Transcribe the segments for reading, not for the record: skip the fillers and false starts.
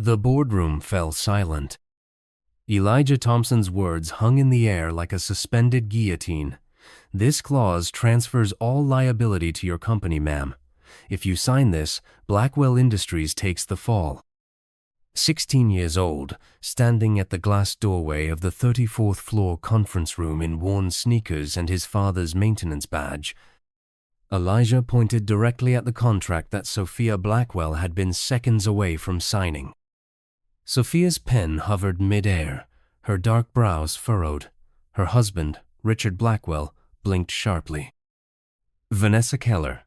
The boardroom fell silent. Elijah Thompson's words hung in the air like a suspended guillotine. This clause transfers all liability to your company, ma'am. If you sign this, Blackwell Industries takes the fall. 16 years old, standing at the glass doorway of the 34th floor conference room in worn sneakers and his father's maintenance badge, Elijah pointed directly at the contract that Sophia Blackwell had been seconds away from signing. Sophia's pen hovered mid-air, her dark brows furrowed. Her husband, Richard Blackwell, blinked sharply. Vanessa Keller,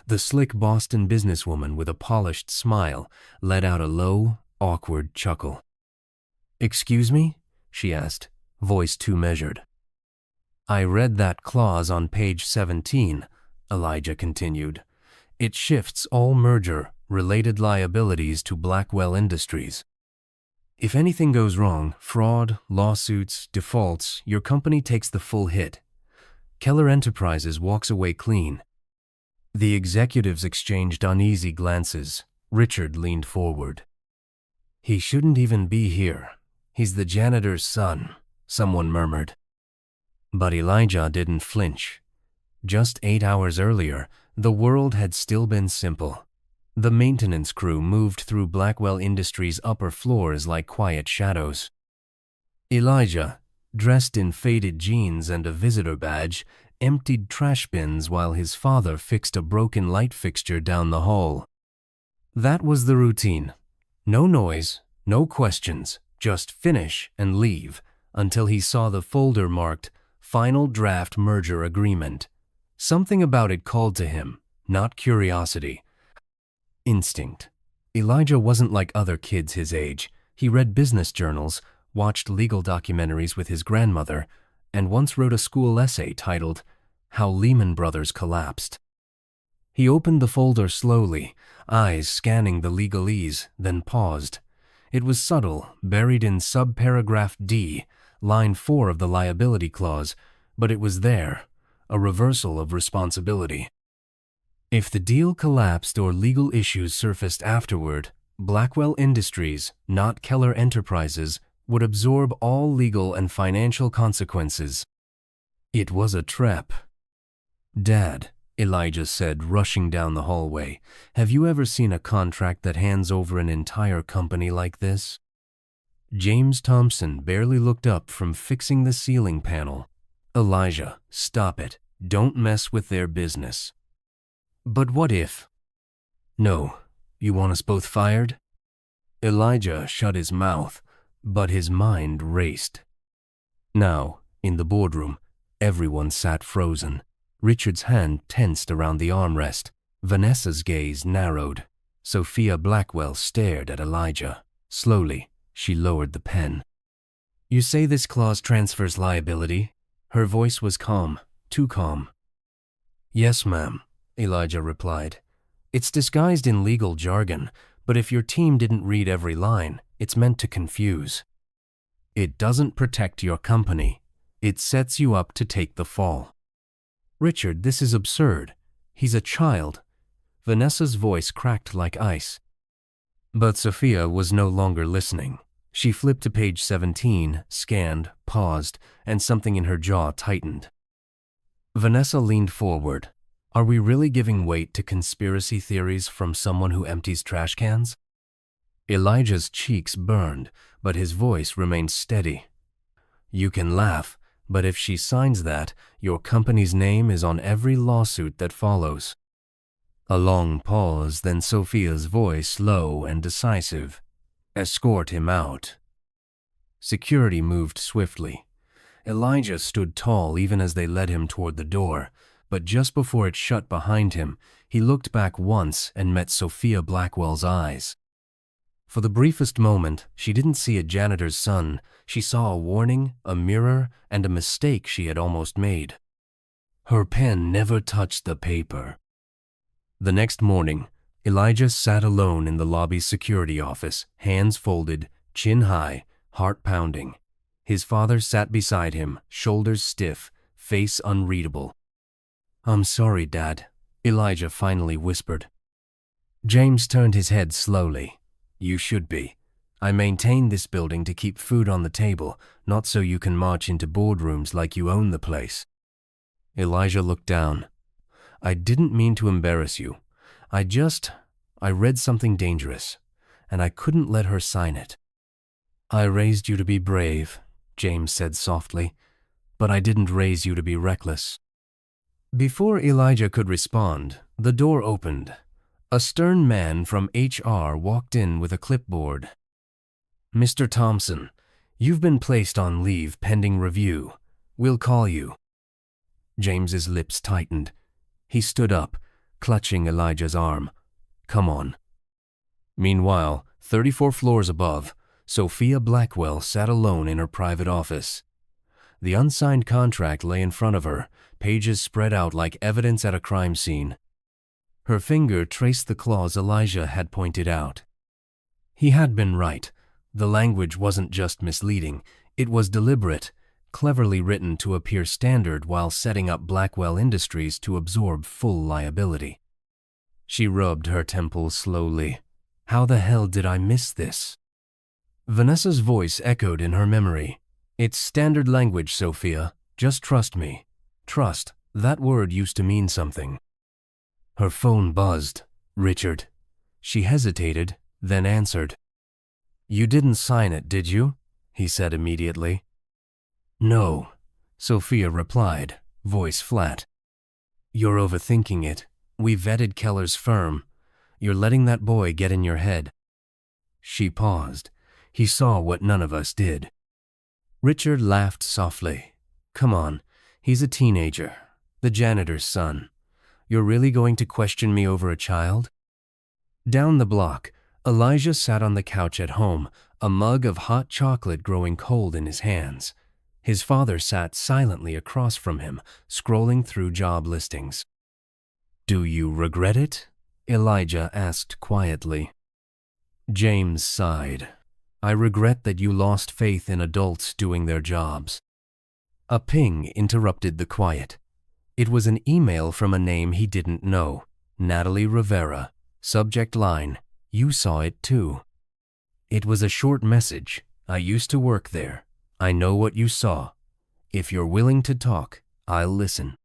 the slick Boston businesswoman with a polished smile, let out a low, awkward chuckle. "Excuse me?" she asked, voice too measured. "I read that clause on page 17, Elijah continued. "It shifts all merger-related liabilities to Blackwell Industries. If anything goes wrong, fraud, lawsuits, defaults, your company takes the full hit. Keller Enterprises walks away clean." The executives exchanged uneasy glances. Richard leaned forward. "He shouldn't even be here. He's the janitor's son," someone murmured. But Elijah didn't flinch. Just 8 hours earlier, the world had still been simple. The maintenance crew moved through Blackwell Industries' upper floors like quiet shadows. Elijah, dressed in faded jeans and a visitor badge, emptied trash bins while his father fixed a broken light fixture down the hall. That was the routine. No noise, no questions, just finish and leave until he saw the folder marked Final Draft Merger Agreement. Something about it called to him, not curiosity. Instinct. Elijah wasn't like other kids his age. He read business journals, watched legal documentaries with his grandmother, and once wrote a school essay titled How Lehman Brothers Collapsed. He opened the folder slowly, eyes scanning the legalese, then paused. It was subtle, buried in subparagraph D, line 4 of the liability clause, but it was there, a reversal of responsibility. If the deal collapsed or legal issues surfaced afterward, Blackwell Industries, not Keller Enterprises, would absorb all legal and financial consequences. It was a trap. "Dad," Elijah said, rushing down the hallway, "have you ever seen a contract that hands over an entire company like this?" James Thompson barely looked up from fixing the ceiling panel. "Elijah, stop it. Don't mess with their business." "But what if?" "No. You want us both fired?" Elijah shut his mouth, but his mind raced. Now, in the boardroom, everyone sat frozen. Richard's hand tensed around the armrest. Vanessa's gaze narrowed. Sophia Blackwell stared at Elijah. Slowly, she lowered the pen. "You say this clause transfers liability?" Her voice was calm, too calm. "Yes, ma'am," Elijah replied. "It's disguised in legal jargon, but if your team didn't read every line, it's meant to confuse. It doesn't protect your company. It sets you up to take the fall." "Richard, this is absurd. He's a child." Vanessa's voice cracked like ice. But Sophia was no longer listening. She flipped to page 17, scanned, paused, and something in her jaw tightened. Vanessa leaned forward. "Are we really giving weight to conspiracy theories from someone who empties trash cans?" Elijah's cheeks burned, but his voice remained steady. "You can laugh, but if she signs that, your company's name is on every lawsuit that follows." A long pause, then Sophia's voice low and decisive. "Escort him out." Security moved swiftly. Elijah stood tall even as they led him toward the door, but just before it shut behind him, he looked back once and met Sophia Blackwell's eyes. For the briefest moment, she didn't see a janitor's son. She saw a warning, a mirror, and a mistake she had almost made. Her pen never touched the paper. The next morning, Elijah sat alone in the lobby's security office, hands folded, chin high, heart pounding. His father sat beside him, shoulders stiff, face unreadable. "I'm sorry, Dad," Elijah finally whispered. James turned his head slowly. "You should be. I maintain this building to keep food on the table, not so you can march into boardrooms like you own the place." Elijah looked down. "I didn't mean to embarrass you. I read something dangerous, and I couldn't let her sign it." "I raised you to be brave," James said softly, "but I didn't raise you to be reckless." Before Elijah could respond, the door opened. A stern man from HR walked in with a clipboard. "Mr. Thompson, you've been placed on leave pending review. We'll call you." James's lips tightened. He stood up, clutching Elijah's arm. "Come on." Meanwhile, 34 floors above, Sophia Blackwell sat alone in her private office. The unsigned contract lay in front of her, pages spread out like evidence at a crime scene. Her finger traced the clause Elijah had pointed out. He had been right. The language wasn't just misleading, it was deliberate, cleverly written to appear standard while setting up Blackwell Industries to absorb full liability. She rubbed her temples slowly. How the hell did I miss this? Vanessa's voice echoed in her memory. "It's standard language, Sophia. Just trust me." Trust, that word used to mean something. Her phone buzzed. "Richard." She hesitated, then answered. "You didn't sign it, did you?" he said immediately. "No," Sophia replied, voice flat. "You're overthinking it. We vetted Keller's firm. You're letting that boy get in your head." She paused. He saw what none of us did. Richard laughed softly. "Come on, he's a teenager, the janitor's son. You're really going to question me over a child?" Down the block, Elijah sat on the couch at home, a mug of hot chocolate growing cold in his hands. His father sat silently across from him, scrolling through job listings. "Do you regret it?" Elijah asked quietly. James sighed. "I regret that you lost faith in adults doing their jobs." A ping interrupted the quiet. It was an email from a name he didn't know. Natalie Rivera. Subject line, "You saw it too." It was a short message. "I used to work there. I know what you saw. If you're willing to talk, I'll listen."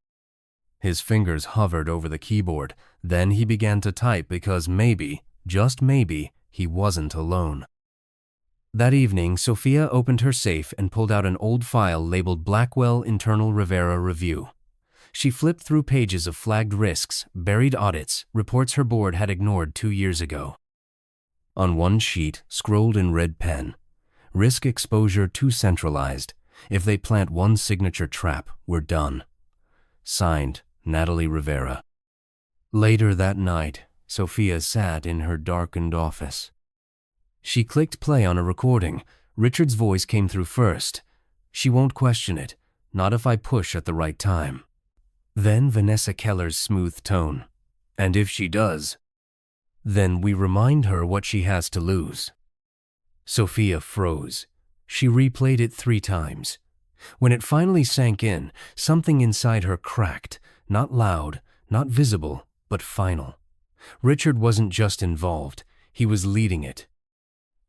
His fingers hovered over the keyboard. Then he began to type because maybe, just maybe, he wasn't alone. That evening, Sophia opened her safe and pulled out an old file labeled Blackwell Internal Rivera Review. She flipped through pages of flagged risks, buried audits, reports her board had ignored 2 years ago. On one sheet, scrolled in red pen, "Risk exposure too centralized. If they plant one signature trap, we're done." Signed, Natalie Rivera. Later that night, Sophia sat in her darkened office. She clicked play on a recording. Richard's voice came through first. "She won't question it, not if I push at the right time." Then Vanessa Keller's smooth tone. "And if she does, then we remind her what she has to lose." Sophia froze. She replayed it 3 times. When it finally sank in, something inside her cracked, not loud, not visible, but final. Richard wasn't just involved, he was leading it.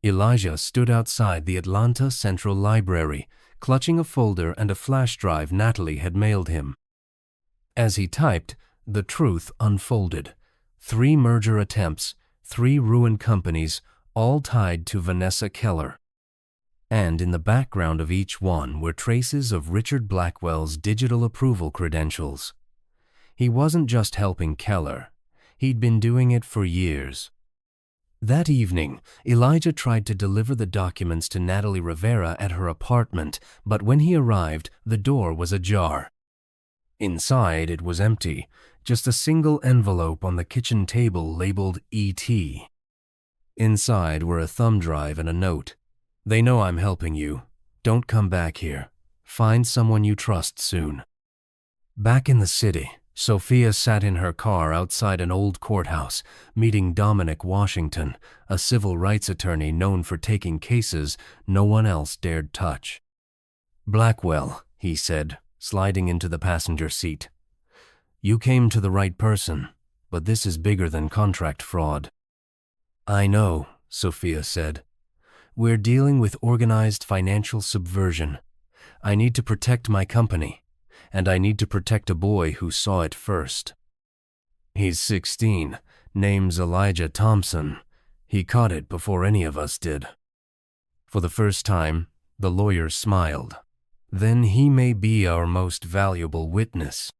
Elijah stood outside the Atlanta Central Library, clutching a folder and a flash drive Natalie had mailed him. As he typed, the truth unfolded. 3 merger attempts, 3 ruined companies, all tied to Vanessa Keller. And in the background of each one were traces of Richard Blackwell's digital approval credentials. He wasn't just helping Keller. He'd been doing it for years. That evening, Elijah tried to deliver the documents to Natalie Rivera at her apartment, but when he arrived, the door was ajar. Inside, it was empty, just a single envelope on the kitchen table labeled ET. Inside were a thumb drive and a note. "They know I'm helping you. Don't come back here. Find someone you trust soon." Back in the city, Sophia sat in her car outside an old courthouse, meeting Dominic Washington, a civil rights attorney known for taking cases no one else dared touch. "Blackwell," he said, sliding into the passenger seat. "You came to the right person, but this is bigger than contract fraud." "I know," Sophia said. We're dealing with organized financial subversion. I need to protect my company, and I need to protect a boy who saw it first. He's 16, name's Elijah Thompson. He caught it before any of us did." For the first time, the lawyer smiled. "Then he may be our most valuable witness."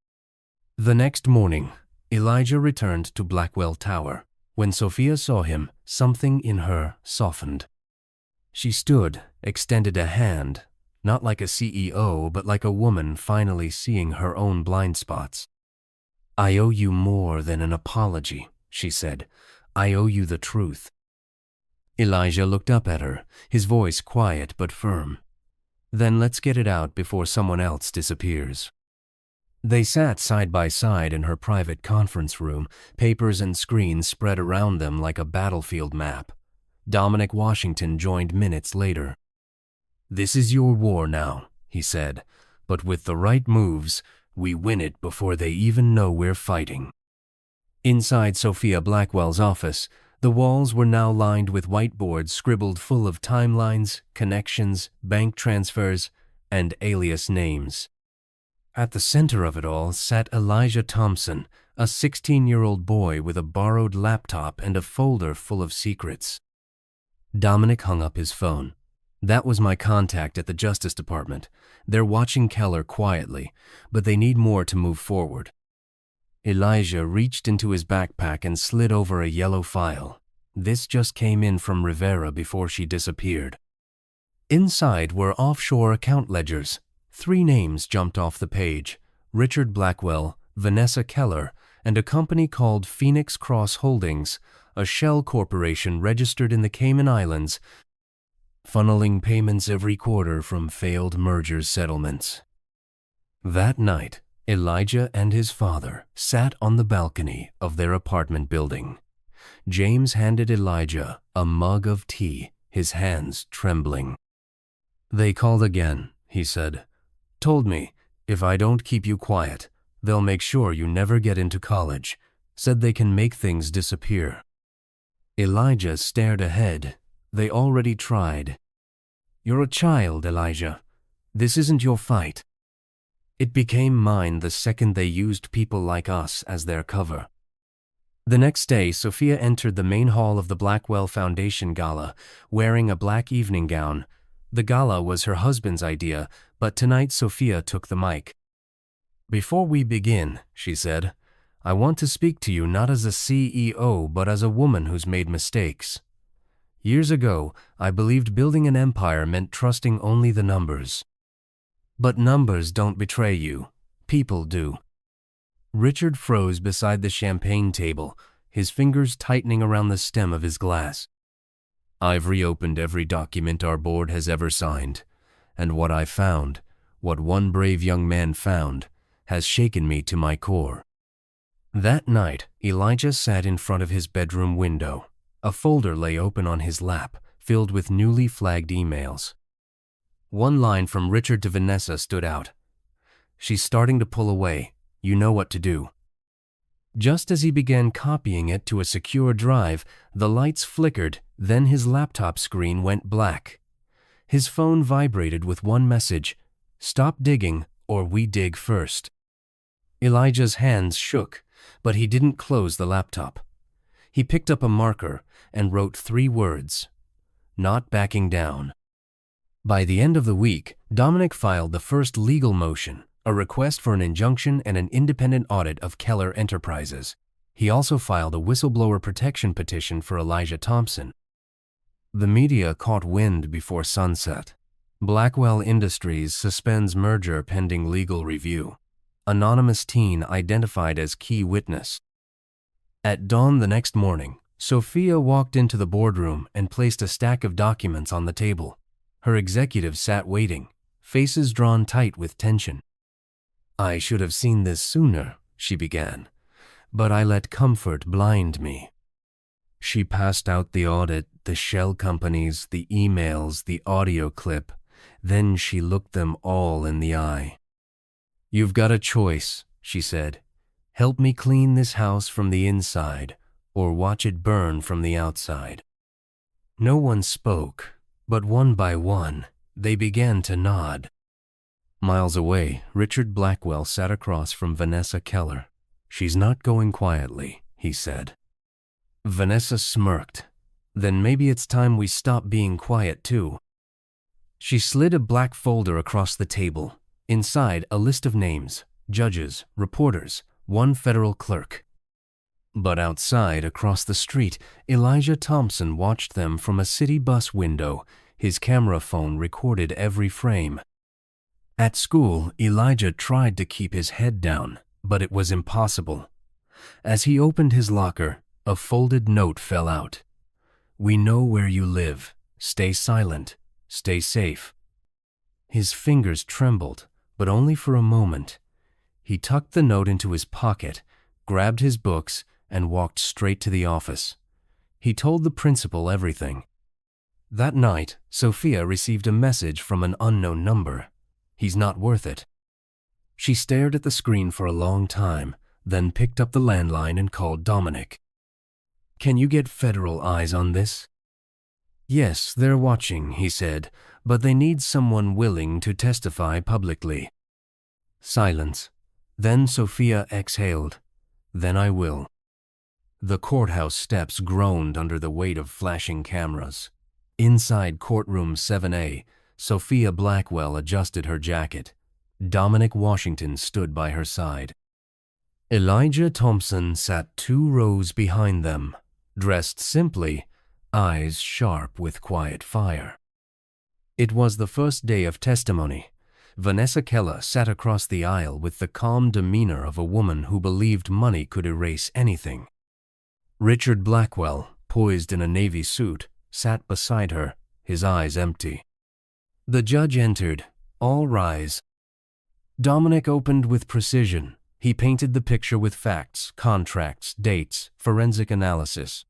The next morning, Elijah returned to Blackwell Tower. When Sophia saw him, something in her softened. She stood, extended a hand, not like a CEO, but like a woman finally seeing her own blind spots. "I owe you more than an apology," she said. "I owe you the truth." Elijah looked up at her, his voice quiet but firm. "Then let's get it out before someone else disappears." They sat side by side in her private conference room, papers and screens spread around them like a battlefield map. Dominic Washington joined minutes later. "This is your war now," he said, "but with the right moves, we win it before they even know we're fighting." Inside Sophia Blackwell's office, the walls were now lined with whiteboards scribbled full of timelines, connections, bank transfers, and alias names. At the center of it all sat Elijah Thompson, a 16-year-old boy with a borrowed laptop and a folder full of secrets. Dominic hung up his phone. "That was my contact at the Justice Department. They're watching Keller quietly, but they need more to move forward." Elijah reached into his backpack and slid over a yellow file. This just came in from Rivera before she disappeared. Inside were offshore account ledgers. 3 names jumped off the page: Richard Blackwell, Vanessa Keller, and a company called Phoenix Cross Holdings, a shell corporation registered in the Cayman Islands, funneling payments every quarter from failed merger settlements. That night, Elijah and his father sat on the balcony of their apartment building. James handed Elijah a mug of tea, his hands trembling. "They called again," he said. "Told me, if I don't keep you quiet, they'll make sure you never get into college. Said they can make things disappear." Elijah stared ahead. They already tried. "You're a child, Elijah. This isn't your fight." "It became mine the second they used people like us as their cover." The next day, Sophia entered the main hall of the Blackwell Foundation Gala, wearing a black evening gown. The gala was her husband's idea, but tonight Sophia took the mic. "Before we begin," she said, "I want to speak to you not as a CEO, but as a woman who's made mistakes. Years ago, I believed building an empire meant trusting only the numbers. But numbers don't betray you. People do." Richard froze beside the champagne table, his fingers tightening around the stem of his glass. "I've reopened every document our board has ever signed, and what I found, what one brave young man found, has shaken me to my core." That night, Elijah sat in front of his bedroom window. A folder lay open on his lap, filled with newly flagged emails. One line from Richard to Vanessa stood out. "She's starting to pull away. You know what to do." Just as he began copying it to a secure drive, the lights flickered, then his laptop screen went black. His phone vibrated with one message: "Stop digging, or we dig first." Elijah's hands shook, but he didn't close the laptop. He picked up a marker and wrote 3 words: "Not backing down." By the end of the week, Dominic filed the first legal motion, a request for an injunction and an independent audit of Keller Enterprises. He also filed a whistleblower protection petition for Elijah Thompson. The media caught wind before sunset. Blackwell Industries suspends merger pending legal review. Anonymous teen identified as key witness. At dawn the next morning, Sophia walked into the boardroom and placed a stack of documents on the table. Her executives sat waiting, faces drawn tight with tension. "I should have seen this sooner," she began, "but I let comfort blind me." She passed out the audit, the shell companies, the emails, the audio clip. Then she looked them all in the eye. "You've got a choice," she said. "Help me clean this house from the inside, or watch it burn from the outside." No one spoke, But one by one, they began to nod. Miles away, Richard Blackwell sat across from Vanessa Keller. "She's not going quietly," he said. Vanessa smirked. "Then maybe it's time we stop being quiet too." She slid a black folder across the table. Inside, a list of names, judges, reporters, one federal clerk. But outside, across the street, Elijah Thompson watched them from a city bus window. His camera phone recorded every frame. At school, Elijah tried to keep his head down, but it was impossible. As he opened his locker, a folded note fell out. "We know where you live. Stay silent. Stay safe." His fingers trembled, but only for a moment. He tucked the note into his pocket, grabbed his books, and walked straight to the office. He told the principal everything. That night, Sophia received a message from an unknown number. "He's not worth it." She stared at the screen for a long time, then picked up the landline and called Dominic. "Can you get federal eyes on this?" "Yes, they're watching," he said, "but they need someone willing to testify publicly." Silence. Then Sophia exhaled. "Then I will." The courthouse steps groaned under the weight of flashing cameras. Inside courtroom 7A, Sophia Blackwell adjusted her jacket. Dominic Washington stood by her side. Elijah Thompson sat 2 rows behind them, dressed simply, eyes sharp with quiet fire. It was the first day of testimony. Vanessa Keller sat across the aisle with the calm demeanor of a woman who believed money could erase anything. Richard Blackwell, poised in a navy suit, sat beside her, his eyes empty. The judge entered. "All rise." Dominic opened with precision. He painted the picture with facts, contracts, dates, forensic analysis.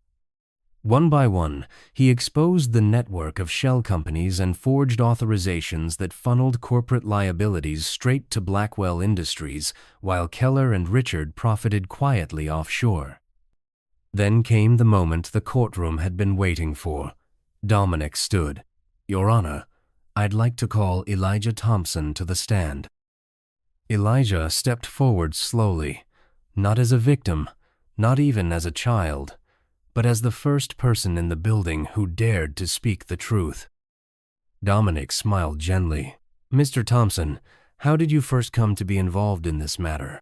One by one, he exposed the network of shell companies and forged authorizations that funneled corporate liabilities straight to Blackwell Industries, while Keller and Richard profited quietly offshore. Then came the moment the courtroom had been waiting for. Dominic stood. "Your Honor, I'd like to call Elijah Thompson to the stand." Elijah stepped forward slowly, not as a victim, not even as a child, but as the first person in the building who dared to speak the truth. Dominic smiled gently. "Mr. Thompson, how did you first come to be involved in this matter?"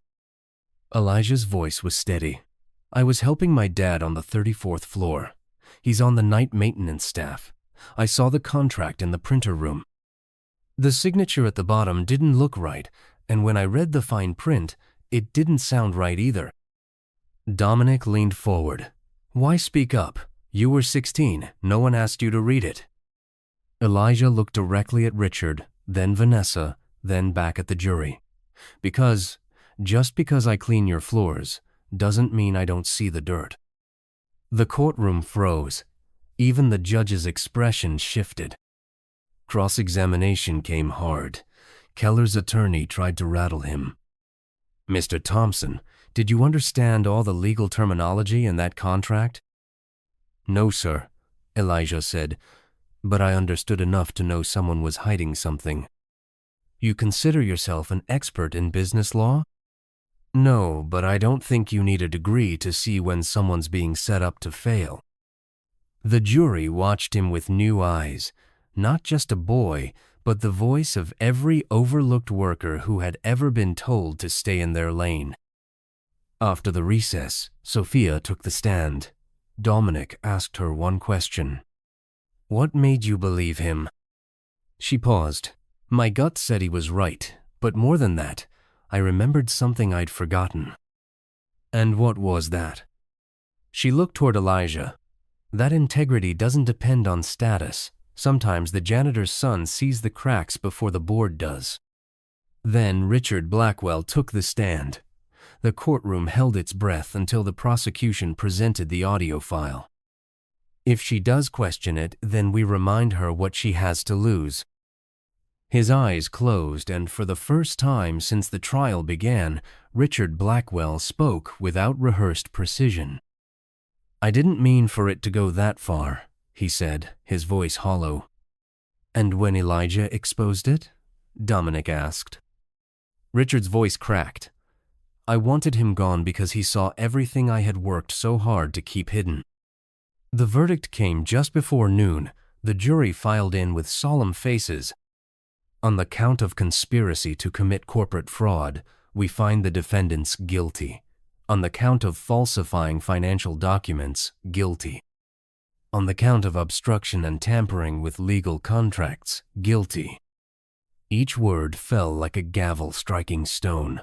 Elijah's voice was steady. "I was helping my dad on the 34th floor. He's on the night maintenance staff. I saw the contract in the printer room. The signature at the bottom didn't look right, and when I read the fine print, it didn't sound right either." Dominic leaned forward. "Why speak up? You were 16. No one asked you to read it." Elijah looked directly at Richard, then Vanessa, then back at the jury. Just because I clean your floors doesn't mean I don't see the dirt." The courtroom froze. Even the judge's expression shifted. Cross-examination came hard. Keller's attorney tried to rattle him. "Mr. Thompson, did you understand all the legal terminology in that contract?" "No, sir," Elijah said, "but I understood enough to know someone was hiding something." "You consider yourself an expert in business law?" "No, but I don't think you need a degree to see when someone's being set up to fail." The jury watched him with new eyes, not just a boy, but the voice of every overlooked worker who had ever been told to stay in their lane. After the recess, Sophia took the stand. Dominic asked her one question. "What made you believe him?" She paused. "My gut said he was right, but more than that, I remembered something I'd forgotten." "And what was that?" She looked toward Elijah. "That integrity doesn't depend on status. Sometimes the janitor's son sees the cracks before the board does." Then Richard Blackwell took the stand. The courtroom held its breath until the prosecution presented the audio file. "If she does question it, then we remind her what she has to lose." His eyes closed, and for the first time since the trial began, Richard Blackwell spoke without rehearsed precision. "I didn't mean for it to go that far," he said, his voice hollow. And when Elijah exposed it? Dominic asked. Richard's voice cracked. I wanted him gone because he saw everything I had worked so hard to keep hidden. The verdict came just before noon. The jury filed in with solemn faces. On the count of conspiracy to commit corporate fraud, we find the defendants guilty. On the count of falsifying financial documents, guilty. On the count of obstruction and tampering with legal contracts, guilty. Each word fell like a gavel striking stone.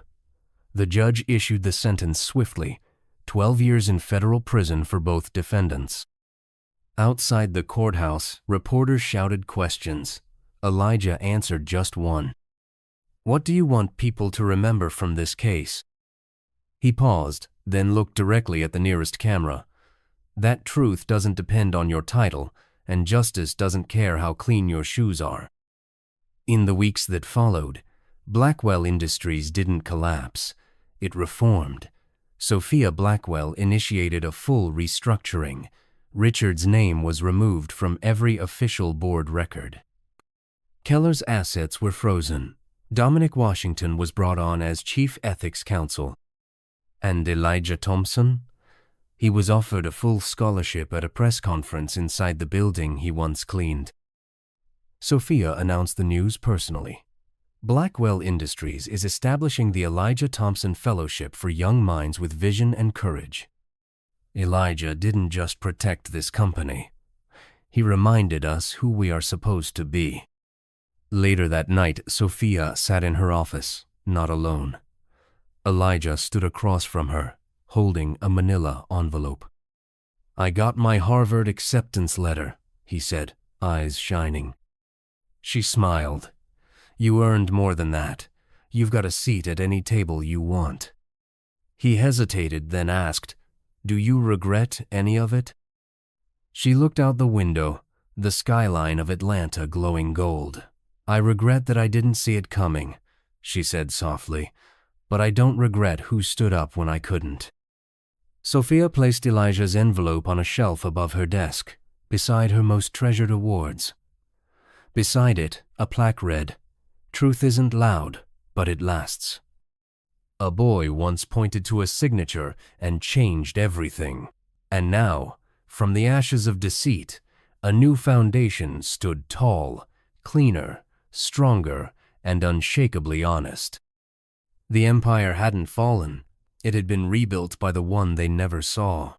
The judge issued the sentence swiftly, 12 years in federal prison for both defendants. Outside the courthouse, reporters shouted questions. Elijah answered just one. What do you want people to remember from this case? He paused, then looked directly at the nearest camera. That truth doesn't depend on your title, and justice doesn't care how clean your shoes are. In the weeks that followed, Blackwell Industries didn't collapse. It reformed. Sophia Blackwell initiated a full restructuring. Richard's name was removed from every official board record. Keller's assets were frozen. Dominic Washington was brought on as Chief Ethics Counsel. And Elijah Thompson? He was offered a full scholarship at a press conference inside the building he once cleaned. Sophia announced the news personally. Blackwell Industries is establishing the Elijah Thompson Fellowship for young minds with vision and courage. Elijah didn't just protect this company. He reminded us who we are supposed to be. Later that night, Sophia sat in her office, not alone. Elijah stood across from her, holding a manila envelope. I got my Harvard acceptance letter, he said, eyes shining. She smiled. You earned more than that. You've got a seat at any table you want. He hesitated, then asked, Do you regret any of it? She looked out the window, the skyline of Atlanta glowing gold. I regret that I didn't see it coming, she said softly, but I don't regret who stood up when I couldn't. Sophia placed Elijah's envelope on a shelf above her desk, beside her most treasured awards. Beside it, a plaque read, Truth isn't loud, but it lasts. A boy once pointed to a signature and changed everything. And now, from the ashes of deceit, a new foundation stood tall, cleaner, stronger, and unshakably honest. The empire hadn't fallen. It had been rebuilt by the one they never saw.